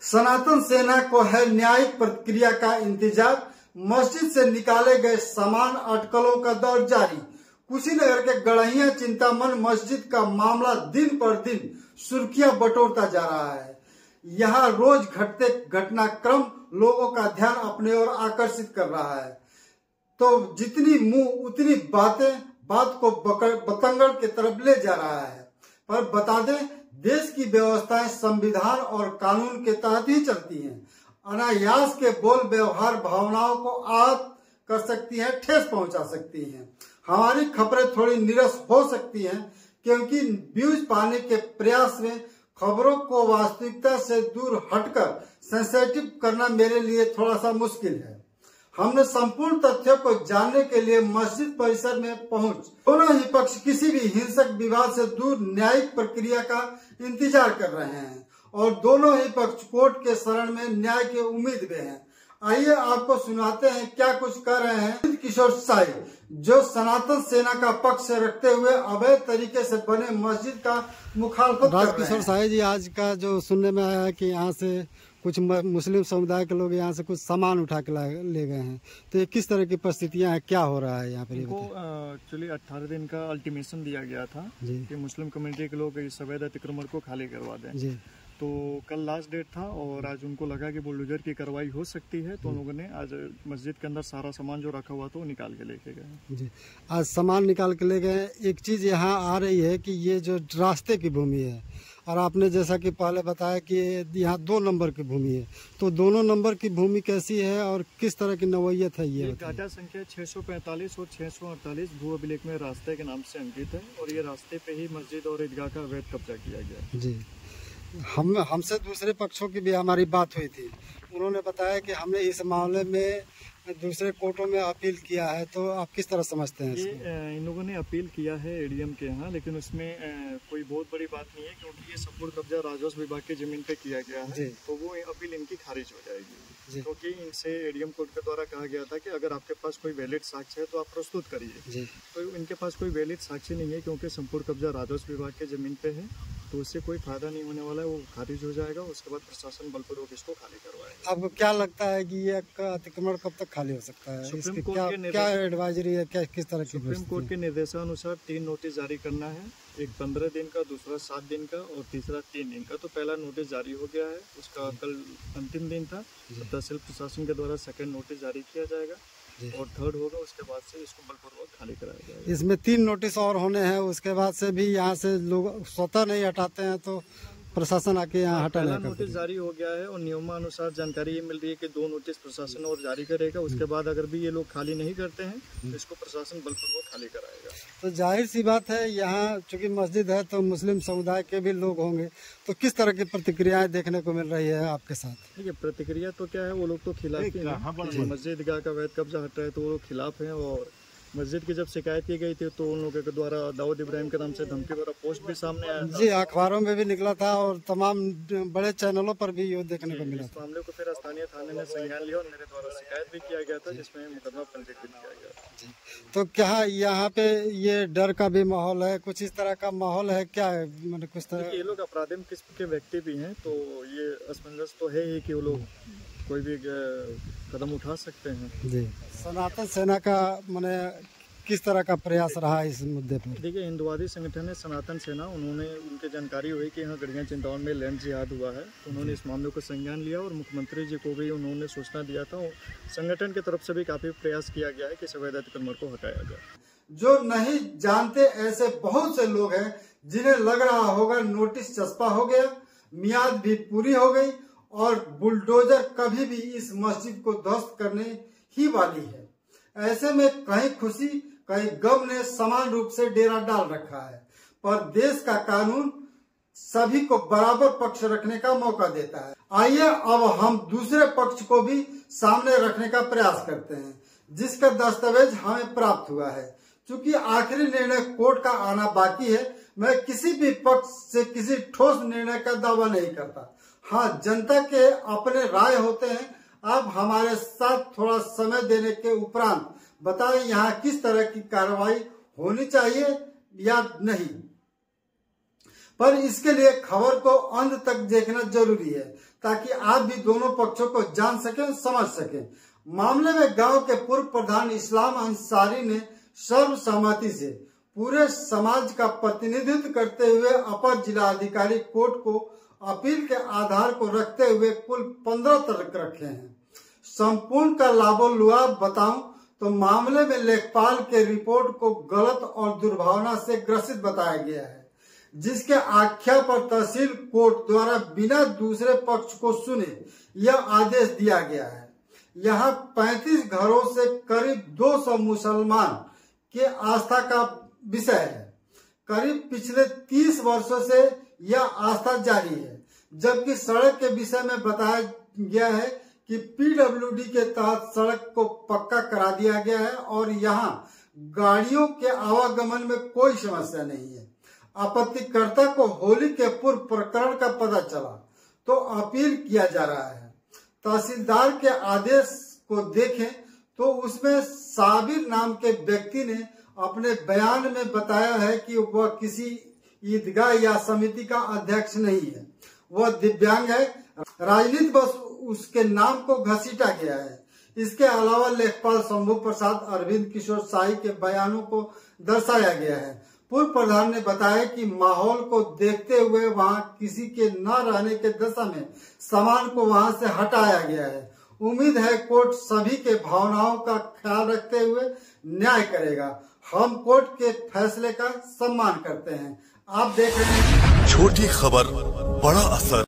सनातन सेना को है न्यायिक प्रक्रिया का इंतजार। मस्जिद से निकाले गए सामान अटकलों का दौर जारी। कुशीनगर के गढ़हिया चिंतामन मस्जिद का मामला दिन पर दिन सुर्खियां बटोरता जा रहा है। यहाँ रोज घटते घटनाक्रम लोगों का ध्यान अपने ओर आकर्षित कर रहा है। तो जितनी मुंह उतनी बात को बतंगड़ की तरफ ले जा रहा है। पर बता दें, देश की व्यवस्थाएं संविधान और कानून के तहत ही चलती हैं। अनायास के बोल व्यवहार भावनाओं को आहत कर सकती हैं, ठेस पहुंचा सकती हैं। हमारी खबरें थोड़ी निरस हो सकती हैं क्योंकि व्यूज पाने के प्रयास में खबरों को वास्तविकता से दूर हटकर सेंसिटिव करना मेरे लिए थोड़ा सा मुश्किल है। हमने संपूर्ण तथ्यों को जानने के लिए मस्जिद परिसर में पहुंच दोनों ही पक्ष किसी भी हिंसक विवाद से दूर न्यायिक प्रक्रिया का इंतजार कर रहे हैं और दोनों ही पक्ष कोर्ट के शरण में न्याय की उम्मीद में हैं। आइए आपको सुनाते हैं क्या कुछ कर रहे हैं किशोर साई, जो सनातन सेना का पक्ष रखते हुए अवैध तरीके से बने मस्जिद का मुखालफत कर रहे हैं। किशोर साई जी, आज का जो सुनने में आया है कि यहाँ से कुछ मुस्लिम समुदाय के लोग यहाँ से कुछ सामान उठा के ले गए हैं, तो ये किस तरह की परिस्थितियाँ हैं, क्या हो रहा है यहाँ पर? इनको एक्चुअली 18 दिन का अल्टीमेशन दिया गया था कि मुस्लिम कम्युनिटी के लोग इस अवैध अतिक्रमण को खाली करवा दें जी। तो कल लास्ट डेट था और आज उनको लगा कि बुलडोजर की कार्रवाई हो सकती है, तो उन लोगों ने आज मस्जिद के अंदर सारा सामान जो रखा हुआ था वो निकाल के लेके गए जी। आज सामान निकाल के ले गए। एक चीज़ यहाँ आ रही है कि ये जो रास्ते की भूमि है, और आपने जैसा कि पहले बताया कि यहाँ 2 नंबर की भूमि है, तो दोनों नंबर की भूमि कैसी है और किस तरह की नवैयत है? ये काटा संख्या 645 और 648 भू अभिलेख में रास्ते के नाम से अंकित है और ये रास्ते पे ही मस्जिद और ईदगाह का अवैध कब्जा किया गया जी। हमसे दूसरे पक्षों की भी हमारी बात हुई थी। उन्होंने बताया कि हमने इस मामले में दूसरे कोर्टों में अपील किया है, तो आप किस तरह समझते हैं इसको? इन लोगों ने अपील किया है एडीएम के यहाँ, लेकिन उसमें कोई बहुत बड़ी बात नहीं है क्योंकि ये संपूर्ण कब्जा राजस्व विभाग की जमीन पे किया गया है, तो वो अपील इनकी खारिज हो जाएगी क्योंकि इनसे एडीएम कोर्ट के द्वारा कहा गया था कि अगर आपके पास कोई वैलिड साक्ष्य है तो आप प्रस्तुत करिए। तो इनके पास कोई वैलिड साक्ष्य नहीं है क्योंकि संपूर्ण कब्जा राजस्व विभाग के जमीन पे है, तो उससे कोई फायदा नहीं होने वाला है, वो खारिज हो जाएगा। उसके बाद प्रशासन बलपूर्वक इसको खाली करवाएगा। आपको क्या लगता है कि ये अतिक्रमण कब तक खाली हो सकता है? सुप्रीम कोर्ट के क्या एडवाइजरी है, क्या किस तरह की? सुप्रीम कोर्ट के निर्देशानुसार 3 नोटिस जारी करना है, एक 15 दिन का, दूसरा 7 दिन का और तीसरा 3 दिन का। तो पहला नोटिस जारी हो गया है, उसका कल अंतिम दिन था। तहसील प्रशासन के द्वारा सेकंड नोटिस जारी किया जाएगा और थर्ड होगा, उसके बाद से इसको बलपूर्वक खाली कराया जाएगा। इसमें 3 नोटिस और होने हैं, उसके बाद से भी यहाँ से लोग स्वतः नहीं हटाते हैं तो प्रशासन आके यहाँ हटा लेगा। नोटिस जारी हो गया है और नियमानुसार जानकारी ये मिल रही है कि 2 नोटिस प्रशासन और जारी करेगा। उसके बाद अगर भी ये लोग खाली नहीं करते हैं तो इसको प्रशासन बलपूर्वक खाली कराएगा। तो जाहिर सी बात है, यहाँ चूंकि मस्जिद है तो मुस्लिम समुदाय के भी लोग होंगे, तो किस तरह की प्रतिक्रियाएं देखने को मिल रही है आपके साथ? ठीक है, प्रतिक्रिया तो क्या है, वो लोग तो खिलाफ ही हैं। मस्जिद गाह का अवैध कब्जा हट रहा है तो वो लोग खिलाफ है। और मस्जिद की जब शिकायत की गई थी तो उन लोगों के द्वारा दाऊद इब्राहिम के नाम से धमकी भरा पोस्ट भी सामने आया था। जी, अखबारों में भी निकला था और तमाम बड़े चैनलों पर भी ये देखने को मिला। इस मामले को फिर स्थानीय थाने ने संज्ञान लिया और मेरे द्वारा शिकायत भी किया गया था, जिसमें मुकदमा पंजीकृत किया गया जी। तो क्या यहाँ पे ये डर का भी माहौल है, कुछ इस तरह का माहौल है क्या? मतलब कुछ तरह ये लोग अपराधिक किस्म के व्यक्ति भी हैं, तो ये असमंजस तो है ही कि वो लोग कोई भी कदम उठा सकते हैं जी। सनातन सेना का माने किस तरह का प्रयास रहा इस मुद्दे पर? देखिए, हिंदुवादी संगठन है सनातन सेना, उन्होंने उनके जानकारी हुई कि यहाँ गढ़िया चिंतामन में लैंड जिहाद हुआ है, तो उन्होंने इस मामले को संज्ञान लिया और मुख्यमंत्री जी को भी उन्होंने सूचना दिया था। संगठन की तरफ से भी काफी प्रयास किया गया है कि इस अवैध अतिक्रमण को हटाया जाए। जो नहीं जानते ऐसे बहुत से लोग हैं जिन्हें लग रहा होगा नोटिस चस्पा हो गया, मियाद भी पूरी हो गई और बुलडोजर कभी भी इस मस्जिद को ध्वस्त करने ही वाली है। ऐसे में कहीं खुशी कहीं गम ने समान रूप से डेरा डाल रखा है, पर देश का कानून सभी को बराबर पक्ष रखने का मौका देता है। आइए अब हम दूसरे पक्ष को भी सामने रखने का प्रयास करते हैं, जिसका दस्तावेज हमें प्राप्त हुआ है। चूंकि आखिरी निर्णय कोर्ट का आना बाकी है, मैं किसी भी पक्ष से किसी ठोस निर्णय का दावा नहीं करता। हाँ, जनता के अपने राय होते हैं। आप हमारे साथ थोड़ा समय देने के उपरांत बताएं यहाँ किस तरह की कार्रवाई होनी चाहिए या नहीं। पर इसके लिए खबर को अंत तक देखना जरूरी है, ताकि आप भी दोनों पक्षों को जान सकें, समझ सकें। मामले में गांव के पूर्व प्रधान इस्लाम अंसारी ने सर्वसम्मति से पूरे समाज का प्रतिनिधित्व करते हुए अपर जिला अधिकारी कोर्ट को अपील के आधार को रखते हुए कुल 15 तर्क रखे हैं। संपूर्ण का लाभोलुआब बताऊं तो मामले में लेखपाल के रिपोर्ट को गलत और दुर्भावना से ग्रसित बताया गया है, जिसके आख्या पर तहसील कोर्ट द्वारा बिना दूसरे पक्ष को सुने यह आदेश दिया गया है। यहाँ 35 घरों से करीब 200 मुसलमान के आस्था का विषय है। करीब पिछले 30 वर्षों से यह आस्था जारी है, जबकि सड़क के विषय में बताया गया है कि पीडब्ल्यूडी के तहत सड़क को पक्का करा दिया गया है और यहाँ गाड़ियों के आवागमन में कोई समस्या नहीं है। आपत्तिकर्ता को होली के पूर्व प्रकरण का पता चला तो अपील किया जा रहा है। तहसीलदार के आदेश को देखें तो उसमें साबिर नाम के व्यक्ति ने अपने बयान में बताया है कि वह किसी ईदगाह या समिति का अध्यक्ष नहीं है, वह दिव्यांग है। राजनीति बस उसके नाम को घसीटा गया है। इसके अलावा लेखपाल शंभू प्रसाद, अरविंद किशोर शाही के बयानों को दर्शाया गया है। पूर्व प्रधान ने बताया कि माहौल को देखते हुए वहां किसी के न रहने के दशा में सामान को वहां से हटाया गया है। उम्मीद है कोर्ट सभी के भावनाओं का ख्याल रखते हुए न्याय करेगा। हम कोर्ट के फैसले का सम्मान करते हैं। आप देख रहे हैं छोटी खबर बड़ा असर।